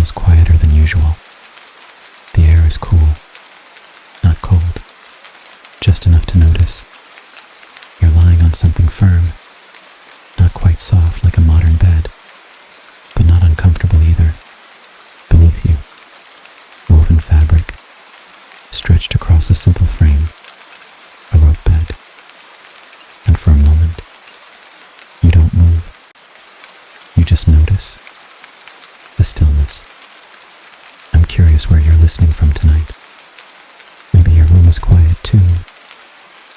feels quieter than usual. The air is cool, not cold, just enough to notice. You're lying on something firm, not quite soft like a modern bed, but not uncomfortable either. Beneath you, woven fabric, stretched across a simple frame, a rope bed. And for a moment, you don't move. You just notice the stillness. I'm curious where you're listening from tonight. Maybe your room is quiet too.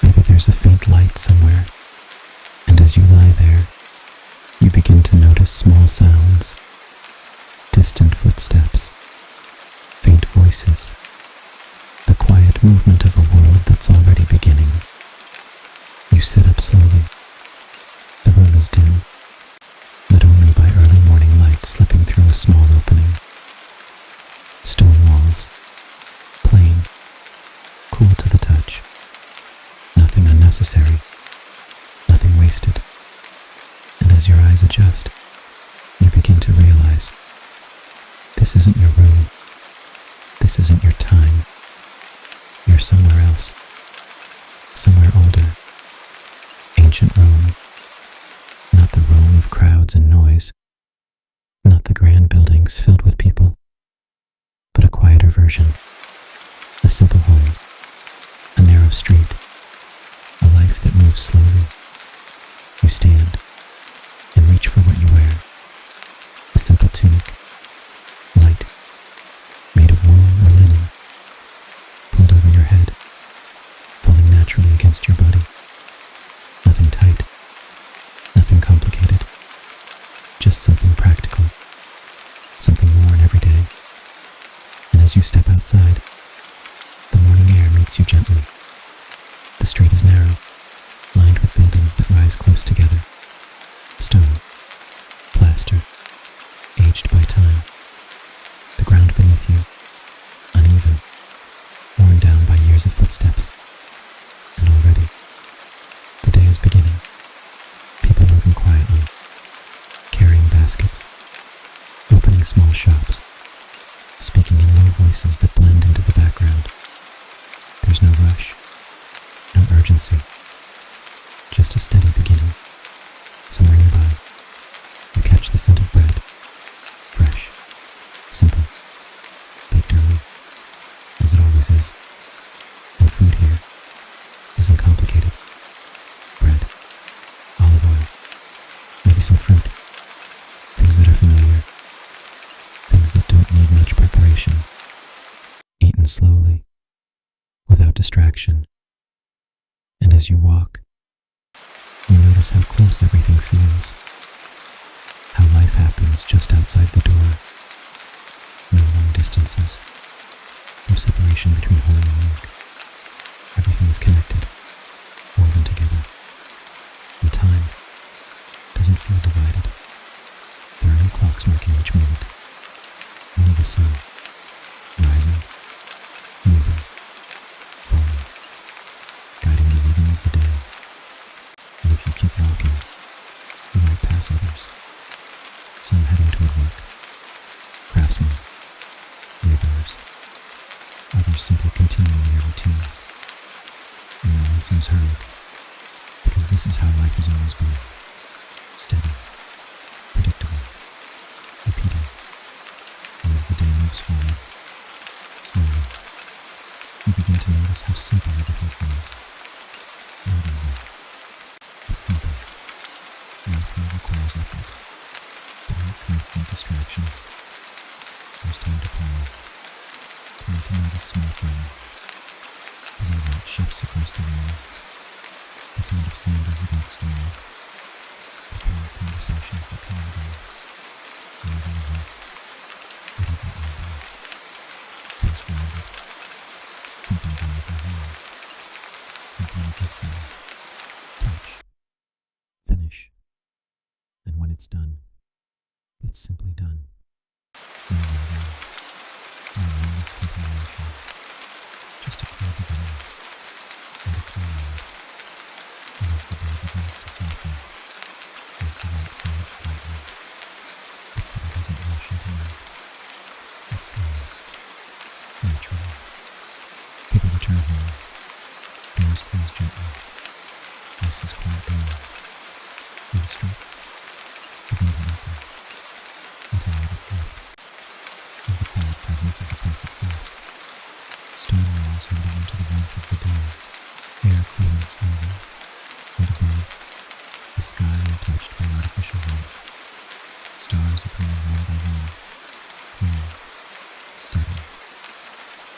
Maybe there's a faint light somewhere. And as you lie there, you begin to notice small sounds, distant footsteps, faint voices, the quiet movement of a world that's already beginning. You sit up slowly. The room is dim, lit only by early morning light slipping through a small opening. Stone walls, plain, cool to the touch. Nothing unnecessary, nothing wasted. And as your eyes adjust, you begin to realize this isn't your room. This isn't your time. You're somewhere else, somewhere older. Ancient Rome, not the Rome of crowds and noise, not the grand buildings filled with people, but a quieter version, a simple home, a narrow street, a life that moves slowly. You stand and reach for what you wear, a simple tunic, light, made of wool or linen, pulled over your head, falling naturally against your body. Nothing tight, nothing complicated, just something practical, something worn every day. And as you step outside, the morning air meets you gently. The street is narrow, lined with buildings that rise close together. Stone, plaster, aged by time. The ground beneath you, uneven, worn down by years of footsteps. And already, the day is beginning. People moving quietly, carrying baskets, opening small shops, speaking in low voices that blend into the background. There's no rush, no urgency, just a steady beginning. Somewhere nearby, you catch the scent of bread, fresh, simple, baked early, as it always is. And food here isn't complicated. Bread, olive oil, maybe some fruit, things that are familiar, things that don't need much preparation, eaten slowly, without distraction. And as you walk, you notice how close everything feels, how life happens just outside the door. No long distances, no separation between home and work. Everything is connected, woven together. And time doesn't feel divided. There are no clocks marking each moment. Only the sun, rising, moving, falling, guiding the rhythm of the day. And if you keep walking, you might pass others. Some heading toward work, craftsmen, laborers, others simply continuing their routines. And no one seems hurried, because this is how life has always been. Steady, predictable, repeating. And as the day moves forward, slowly, you begin to notice how simple everything feels. Not easy, but simple. Life here requires effort, but not constant distraction. There's time to pause, time to notice small things. The way light shifts across the walls, the sound of sandals against stone, the quiet conversations that come and go. Whenever you walk, whatever you do, feels grounded. Something done with your hand, something you can see, touch, finish. And when it's done, it's simply done. No waiting, no mindless continuation, just a clear beginning and a clear end. And as the day begins to soften, as the light fades slightly, the city doesn't rush into night. it slows, naturally. People return home, doors close gently, voices quiet down, and the streets begin to open until all that's left is the quiet presence of the place itself. Stone walls holding into the warmth of the day, air cooling slowly, and above, the sky untouched by artificial light, stars appearing one by one, clear, steady,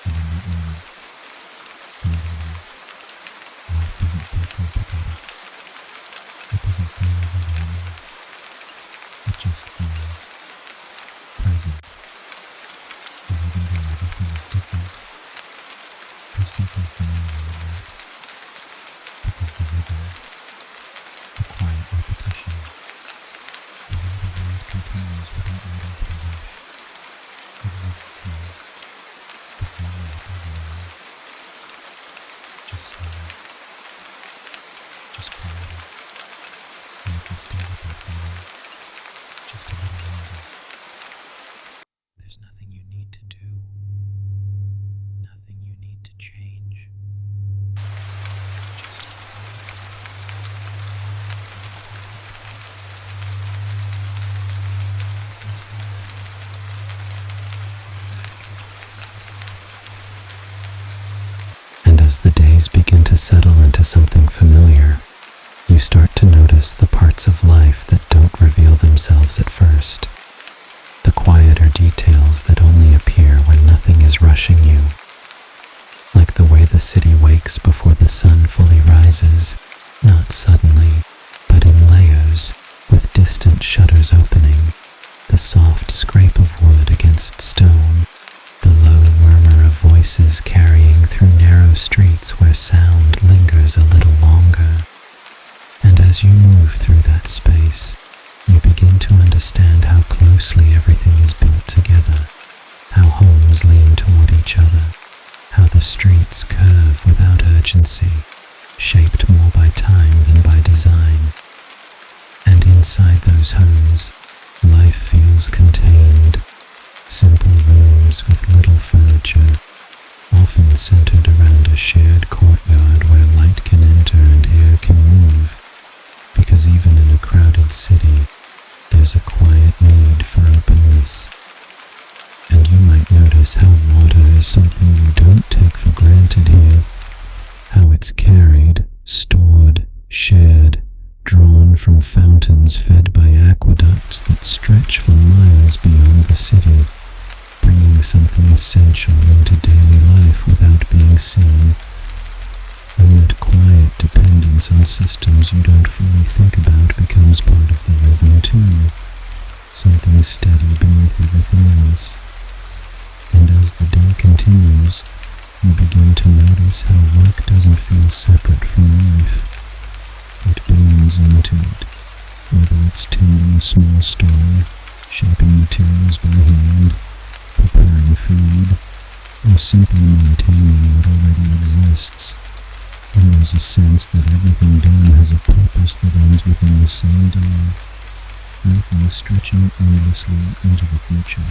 and in that moment, standing there, life doesn't feel complicated. It doesn't feel overwhelming. It just feels present. And even though everything is different, there's something familiar in that. Because the rhythm, the quiet repetition, the way the world continues without needing to be rushed, exists here, the same way it does anywhere. Just slower, just quieter, and if you stay with that feeling just a little longer, there's nothing you need to do, nothing you need to change, just a quiet day, a quiet place, continuing exactly as it always is. And as the days begin to settle into something familiar, you start to notice the parts of life that don't reveal themselves at first, the quieter details that only appear when nothing is rushing you, like the way the city wakes before the sun fully rises, not suddenly, but in layers, with distant shutters opening, the soft scrape of wood against stone, the low murmur of voices carrying through narrow streets where sound lingers a little longer. And as you move through that space, you begin to understand how closely everything is built together, how homes lean toward each other, how the streets curve without urgency, shaped more by time than by design. And inside those homes, life feels contained, simple rooms with little furniture, often centered around a shared courtyard where light can enter and air can move. Because even in a crowded city, there's a quiet need for openness. And you might notice how water is something you don't take for granted here, how it's carried, stored, shared, drawn from fountains fed by aqueducts that stretch for miles beyond the city, bringing something essential into daily life without being seen. And that quiet dependence on systems you don't fully think about becomes part of the rhythm too, something steady beneath everything else. And as the day continues, you begin to notice how work doesn't feel separate from life. It blends into it, whether it's tending a small store, shaping materials by hand, preparing food, or simply maintaining what already exists. And there's a sense that everything done has a purpose that ends within the same day, nothing stretching endlessly into the future.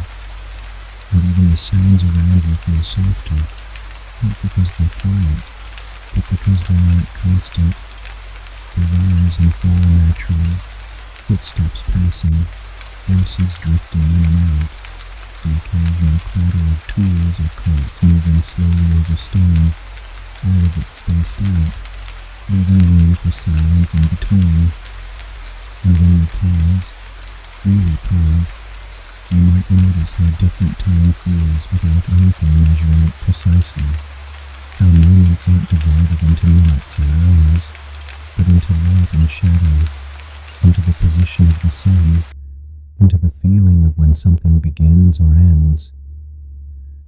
And even the sounds around you feel softer, not because they're quiet, but because they aren't constant. They rise and fall naturally, footsteps passing, voices drifting in and out, the occasional clatter of tools or carts moving slowly over stone, all of it spaced out, leaving room for silence in between. And when you pause, really pause, you might notice how different time feels without anything measuring it precisely, how moments aren't divided into minutes or hours, but into light and shadow, into the position of the sun, into the feeling of when something begins or ends.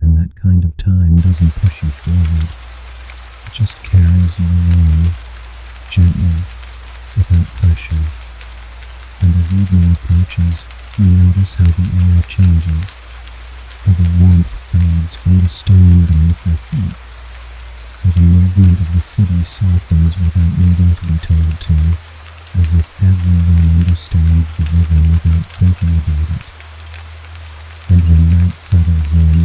And that kind of time doesn't push you forward. It just carries you along, gently, without pressure. And as evening approaches, you notice how the air changes, how the warmth fades from the stone beneath your feet, how the movement of the city softens without needing to be told to, as if everyone understands the rhythm without thinking about it. And when night settles in,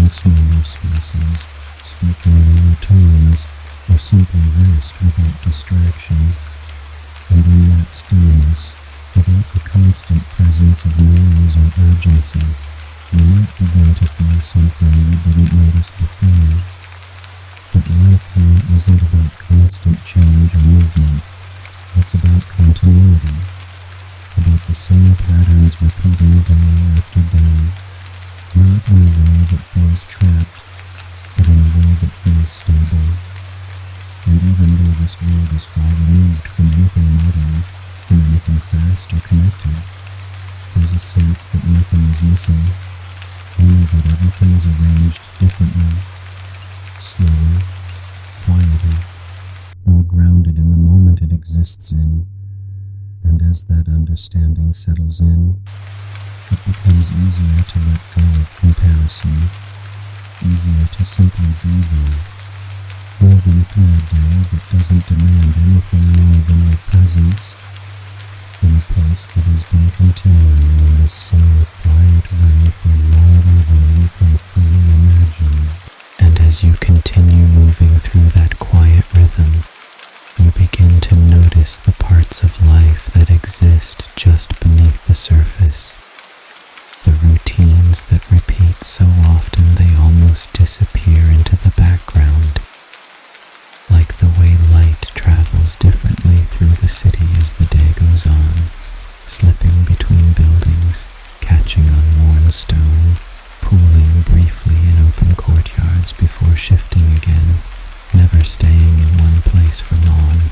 in smaller spaces, speak in lower tones, or simply rest without distraction. And in that stillness, without the constant presence of noise or urgency, you might begin to feel something you didn't notice before. But life here isn't about constant change or movement. It's about continuity, about the same patterns repeating day after day, not in a way that feels trapped, but in a way that feels stable. And even though this world is far removed from anything modern, from anything fast or connected, there's a sense that nothing is missing, only that everything is arranged differently, slower, quieter, more grounded in the moment it exists in. And as that understanding settles in, it becomes easier to let go of comparison, easier to simply be there, moving through a day that doesn't demand anything more than your presence, in a place that has been continuing in this same quiet way for longer than you can fully imagine. And as you continue moving through that quiet rhythm, you begin to notice the parts of life that exist just beneath the surface. The routines that repeat so often they almost disappear into the background. Like the way light travels differently through the city as the day goes on, slipping between buildings, catching on worn stone, pooling briefly in open courtyards before shifting again, never staying in one place for long,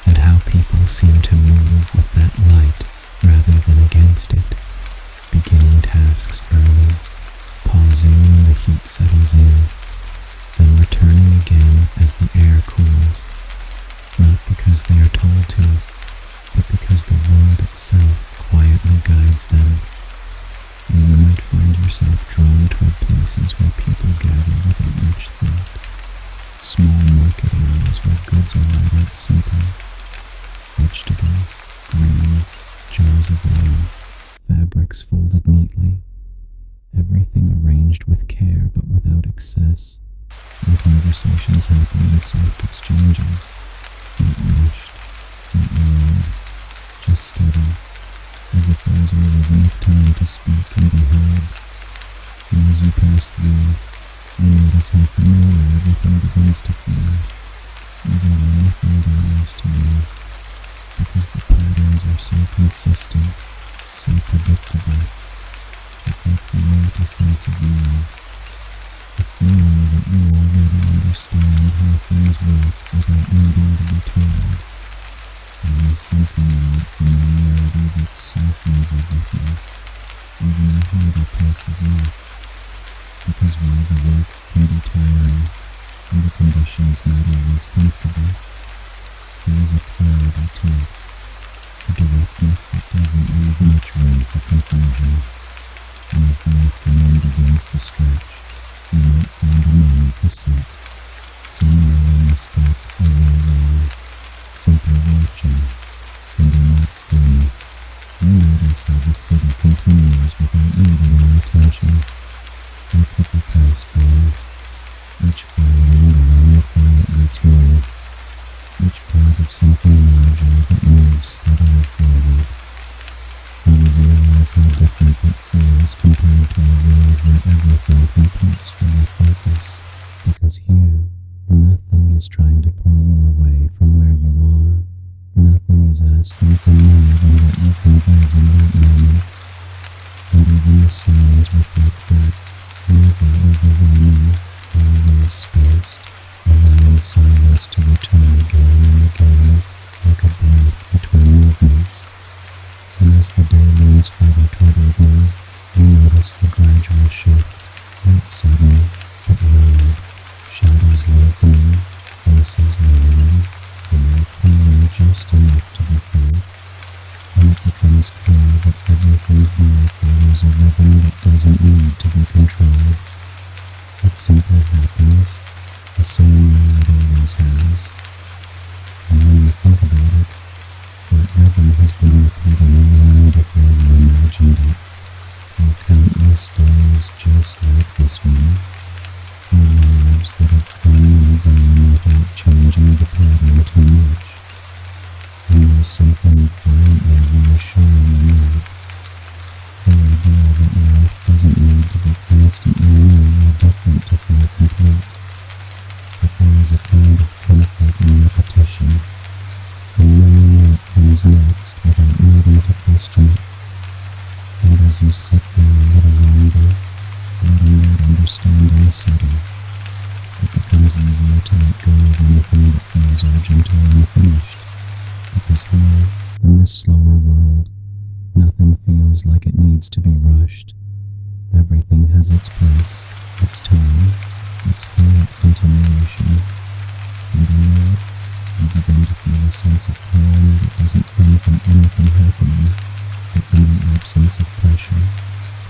and how people seem to move with that light rather than against it, beginning tasks early, pausing when the heat settles in, then returning again as the air cools, not because they are told to, but because the world itself quietly guides them. And you might find yourself drawn toward places where people gather without much thought, small market areas where goods are laid out simply, vegetables, grains, jars of oil, fabrics folded neatly, everything arranged with care but without excess. And conversations happen in soft exchanges, not rushed, not loud, just steady, as if there is always enough time to speak and be heard. And as you pass through, you notice how familiar everything begins to feel, even though nothing belongs to you, because the patterns are so consistent, so predictable, that they create a sense of ease. The feeling that you already understand how things work without needing to be told. And there's something in that familiarity that softens everything, even the harder parts of life. Because while the work can be tiring and the conditions not always comfortable, there is a clarity to it, a directness that doesn't leave much room for confusion. And as the afternoon begins to stretch, you might find a moment to sit, somewhere on the step or low wall, simply watching, and in that stillness, you notice how the city continues without needing your attention. And people pass by, each following their own quiet routine, each part of something larger that moves steadily forward. And you realize how different it feels compared to a world where everything competes for your focus, because here, nothing is trying to pull you away from where you are. Nothing is asking for more than what you can give in that moment. And even the sounds reflect that, never overwhelming, always spaced, allowing silence to return again and again, like a breath between movements. And as the day leans further toward evening, you notice the gradual shift, not sudden, but loud, shadows lengthening, voices lowering, the air cooling just enough to be felt. And it becomes clear that everything here follows a rhythm that doesn't need to be controlled. It simply happens, the same way it always has. And when you think about it, that rhythm has been repeating long before you imagined it, for countless days just like this one. settle, it becomes easier to let go of anything that feels urgent or unfinished, because here, in this slower world, nothing feels like it needs to be rushed. Everything has its place, its time, its quiet continuation, and in that, you begin to feel a sense of calm that doesn't come from anything happening, but from the absence of pressure,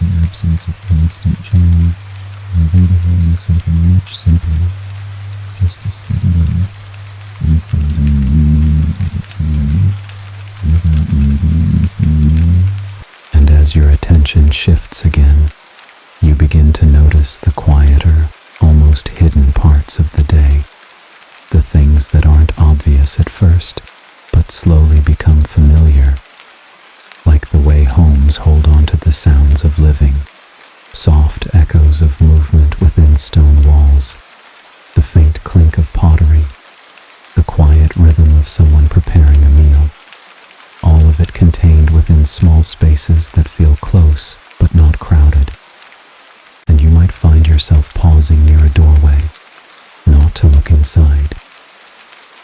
the absence of constant change, leaving behind something much simpler, just a steady life, unfolding one moment at a time, without needing anything more. And as your attention shifts again, you begin to notice the quieter, almost hidden parts of the day, the things that aren't obvious at first, but slowly become familiar, like the way homes hold on to the sounds of living, soft echoes of movement within stone walls, the faint clink of pottery, the quiet rhythm of someone preparing a meal, all of it contained within small spaces that feel close but not crowded. And you might find yourself pausing near a doorway, not to look inside,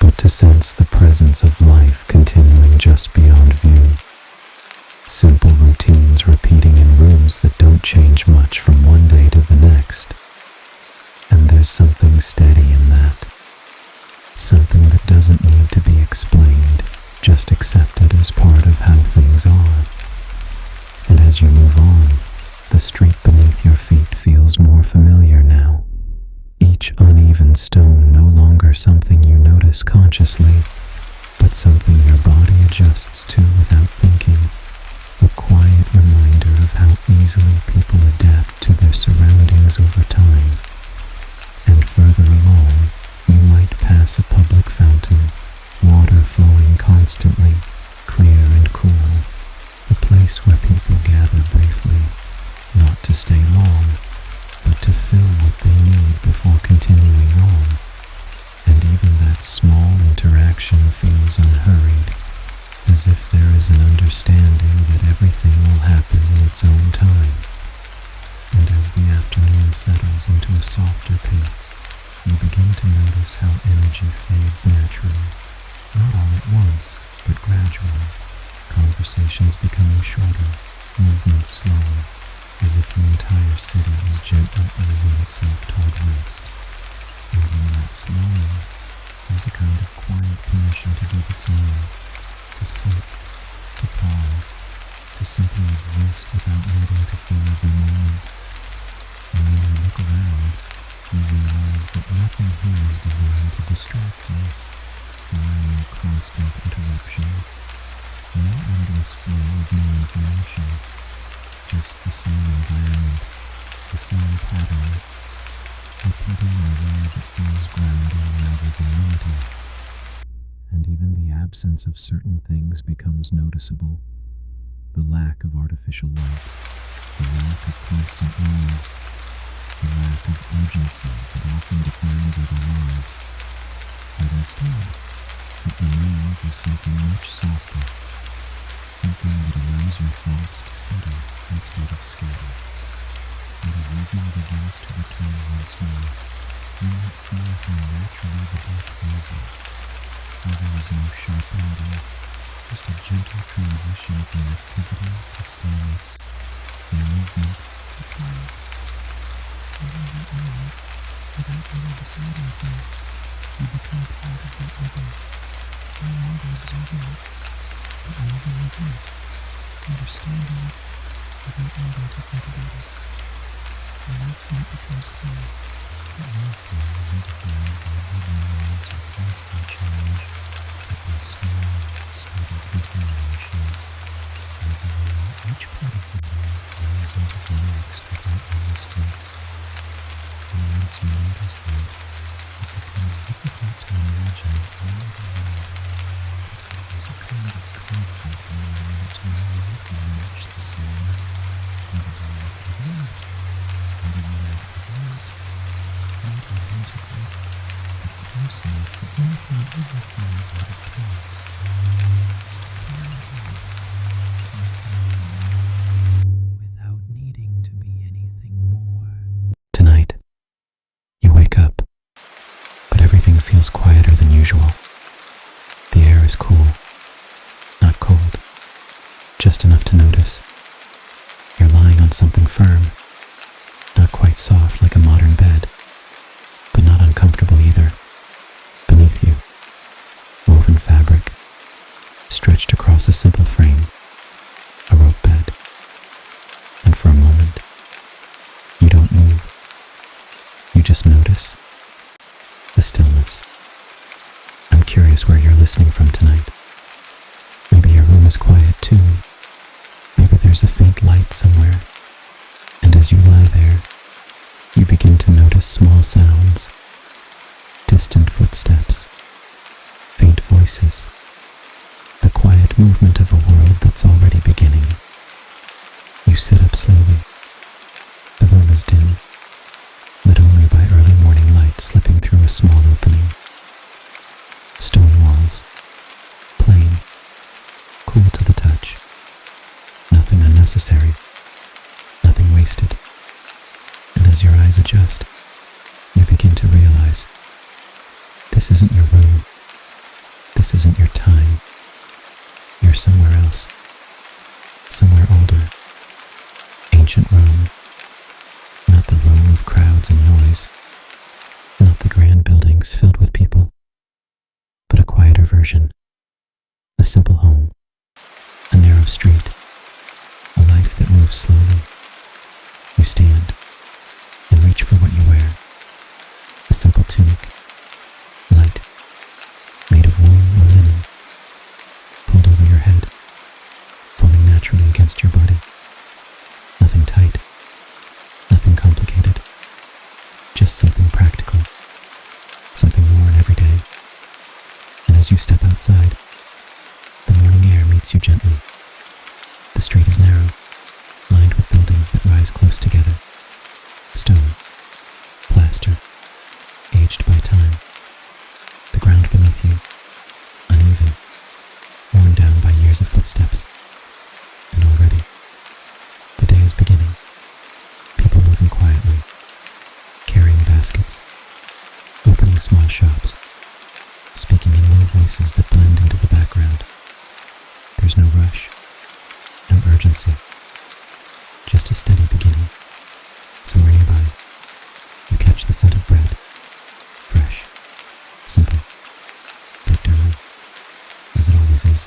but to sense the presence of life continuing just beyond view. Simple routines repeating in rooms that don't change much from one day to the next. And there's something steady in that. Something that doesn't need to be explained, just accepted as part of how things are. And as you move on, the street beneath your feet feels more familiar now. Each uneven stone no longer something you notice consciously, but something your body adjusts to without thinking. A quiet reminder of how easily people adapt to their surroundings over time. And further along, you might pass a public fountain, water flowing constantly, clear and cool, a place where people gather briefly, not to stay long, but to fill what they need before continuing on. And even that small interaction feels unhurried, as if there is an understanding that everything will happen in its own time. And as the afternoon settles into a softer pace, you begin to notice how energy fades naturally, not all at once, but gradually, conversations becoming shorter, movements slower, as if the entire city is gently easing itself toward rest. And in that slowing, there's a kind of quiet permission to do the same, to sit, to pause, to simply exist without needing to fill every moment. And when you look around, you realize that nothing here is designed to distract you. There are no constant interruptions, no endless flow of new information, just the same environment, the same patterns, repeating in a way that feels grounding rather than limiting. And even the absence of certain things becomes noticeable. The lack of artificial light, the lack of constant noise, the lack of urgency that often defines our lives. And instead, what remains is something much softer, something that allows your thoughts to settle instead of scatter. And as evening begins to return once more, you might feel how naturally the day closes, how there is no sharp ending, just a gentle transition from activity to stillness, from movement to quiet. And in that moment, without really deciding to, you become part of that rhythm, no longer observing it, but moving within it, understanding it, without needing to think about it. And that's when it becomes clear that life here isn't defined by big moments or constant change, but by small, steady continuations, where each part of the day flows into the next without resistance. And once you notice that, it becomes difficult to imagine it any other way, because there's a kind of comfort in knowing that tomorrow will feel much the same, and the day after that, and the one after that, not identical, but close enough that nothing ever feels out of place. Just a quiet life, continuing without needing to be anything more. Tonight, feels quieter than usual. The air is cool, not cold, just enough to notice. You're lying on something firm, not quite soft like a modern bed, but not uncomfortable either. Beneath you, woven fabric, stretched across a simple frame, a rope bed. And for a moment, you don't move. You just notice the stillness. I'm curious where you're listening from tonight. Maybe your room is quiet too. Maybe there's a faint light somewhere. And as you lie there, you begin to notice small sounds, distant footsteps, faint voices, the quiet movement of a world that's already beginning. You sit up slowly. The room is dim, lit only by early morning light slipping through a small opening. Stone walls, plain, cool to the touch. Nothing unnecessary, nothing wasted. And as your eyes adjust, you begin to realize this isn't your room. This isn't your time. You're somewhere else, somewhere older. Ancient Rome, not the Rome of crowds and noise, not the grand buildings filled with people, but a quieter version, a simple home, a narrow street, a life that moves slowly. You stand and reach for what you wear, a simple tunic, light, made of wool or linen, pulled over your head, falling naturally against your body. Nothing tight, nothing complicated, just something practical, something worn every day. And as you step outside, the morning air meets you gently. The street is narrow, lined with buildings that rise close together. Stone, plaster, aged by time. The ground beneath you, uneven, worn down by years of footsteps. And already, the day is beginning. People moving quietly, carrying baskets, opening small shops, speaking in low voices that blend into the background. There's no rush, no urgency, just a steady beginning. Somewhere nearby, you catch the scent of bread, fresh, simple, baked early, as it always is.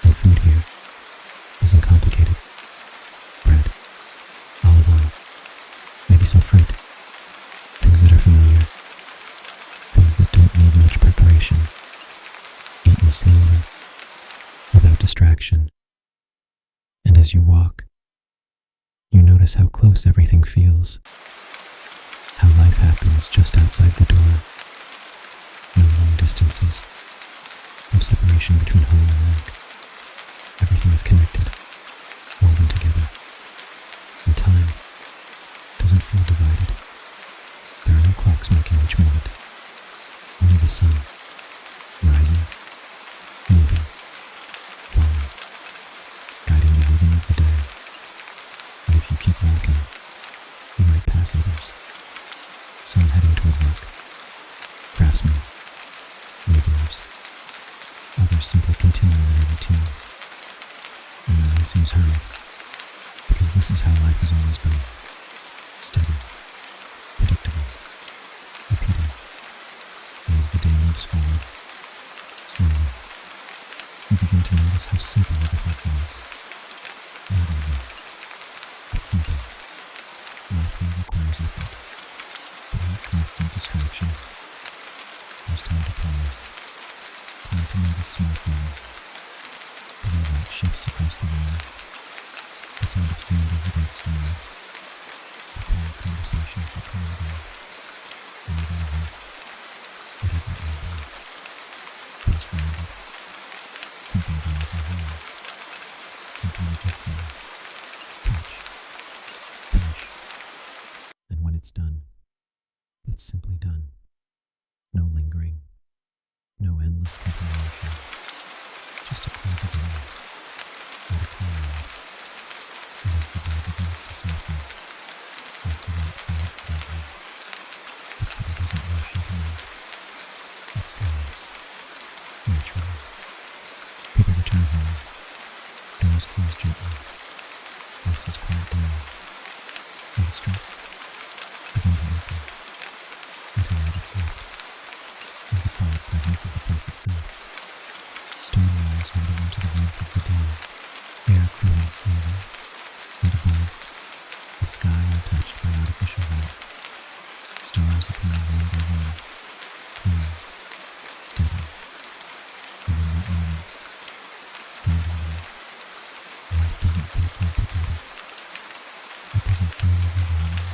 And food here isn't complicated. Bread, olive oil, maybe some fruit, things that are familiar, things that don't need much preparation, eaten slowly, without distraction. And as you walk, you notice how close everything feels, how life happens just outside the door. No long distances, no separation between home and work. Everything is connected, woven together. And time doesn't feel divided. There are no clocks marking each moment. Only the sun, rising, moving, falling, guiding the rhythm of the day. And if you keep walking, you might pass others. Some heading toward work, craftsmen, laborers. Others simply continuing their routines. And no one seems hurried, because this is how life has always been. Steady, predictable, repeating. And as the day moves forward, slowly, you begin to notice how simple everything feels. Not easy, but simple. Life here requires effort, but not constant distraction. There's time to pause, time to notice small things. The way light shifts across the walls, the sound of sandals against stone, the quiet conversations that come and go, and even the work, whatever it may be, feels grounded. Something done with your hands, something you can see, touch, finish. And when it's done, it's simply done. No lingering, no endless continuation, just a clear beginning and a clear end. And as the day begins to soften, as the light fades slightly, the city doesn't rush into night. It slows, naturally. People return home, doors close gently, voices quiet down, and the streets begin to open until all that's left is the quiet presence of the place itself. Stone walls holding onto the warmth of the day, air cooling slowly, and above, the sky untouched by artificial light. Stars appearing one by one, clear, steady, and in that moment, standing there, life doesn't feel complicated. It doesn't feel overwhelming.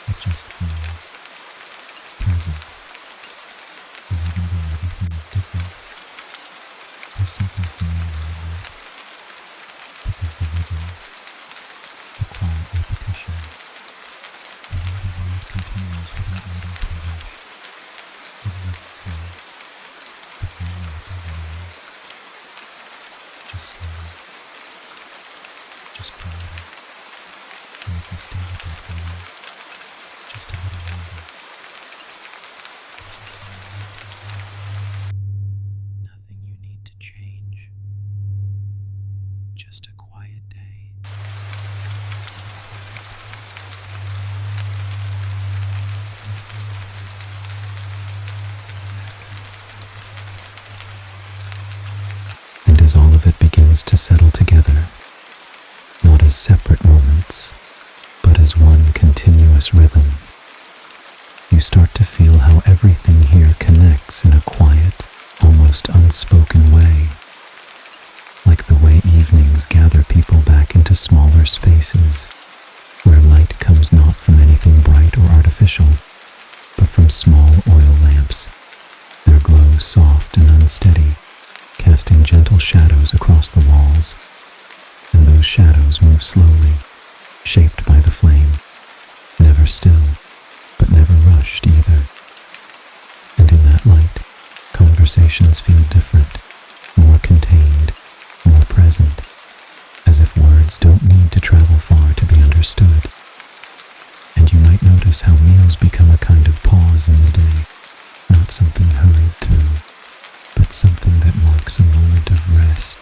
It just feels present. And even though everything is different, there's something familiar in that. Because the rhythm, the quiet repetition, the way the world continues without needing to rush, exists here, the same way it does anywhere. Just slowly, just quieter. And if you stay with that feeling, just a little longer, nothing you need to change, just a quiet day. And as all of it begins to settle together, not as separate moments, but as one continuous rhythm, you start to feel how everything here connects in a quiet, almost unspoken way, like the way evenings gather people back into smaller spaces, where light comes not from anything bright or artificial, but from small oil lamps, their glow soft and unsteady, casting gentle shadows across the walls, and those shadows move slowly, shaped by the flame, never still, but never rushed either. And in that light, conversations feel different, more contained, more present, as if words don't need to travel far to be understood. And you might notice how meals become a kind of pause in the day, not something hurried through, but something that marks a moment of rest,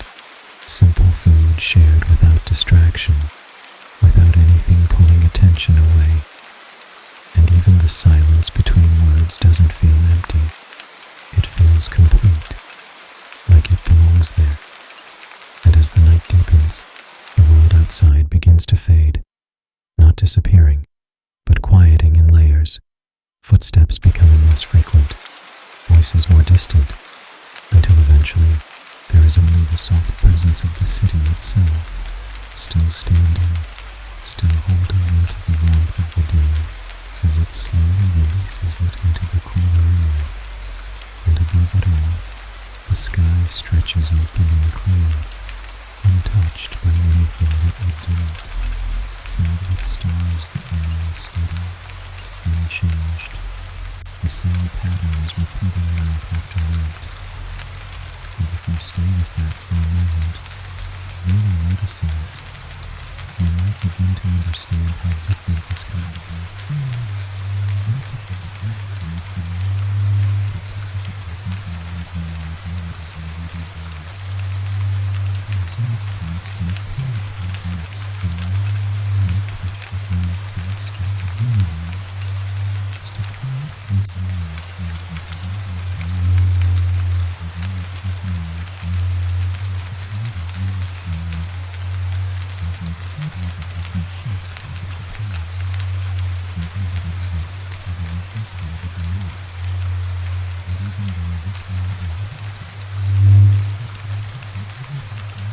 simple food shared without distraction, without anything pulling attention away. And even the silence between words doesn't feel empty. It feels complete, like it belongs there. And as the night deepens, the world outside begins to fade, not disappearing, but quieting in layers, footsteps becoming less frequent, voices more distant, until eventually there is only the soft presence of the city itself, still standing, still holding onto the warmth of the day as it slowly releases it into the cooler air. And above it all, the sky stretches open and clear, untouched by anything that would dim it, filled with stars that remain steady, unchanged, the same patterns repeating night after night. And if you stay with that for a moment, really noticing it, you might begin to understand how different this kind of life feels, not because it lacks anything, but because it doesn't demand more than what is already there. There is no constant pull toward the next thing, no pressure to move faster or do more, just a quiet continuation of what has always been, and in that continuation, a kind of reassurance, something steady that doesn't shift or disappear, something that exists whether you think about it or not. And even though this world is distant, separated from everything from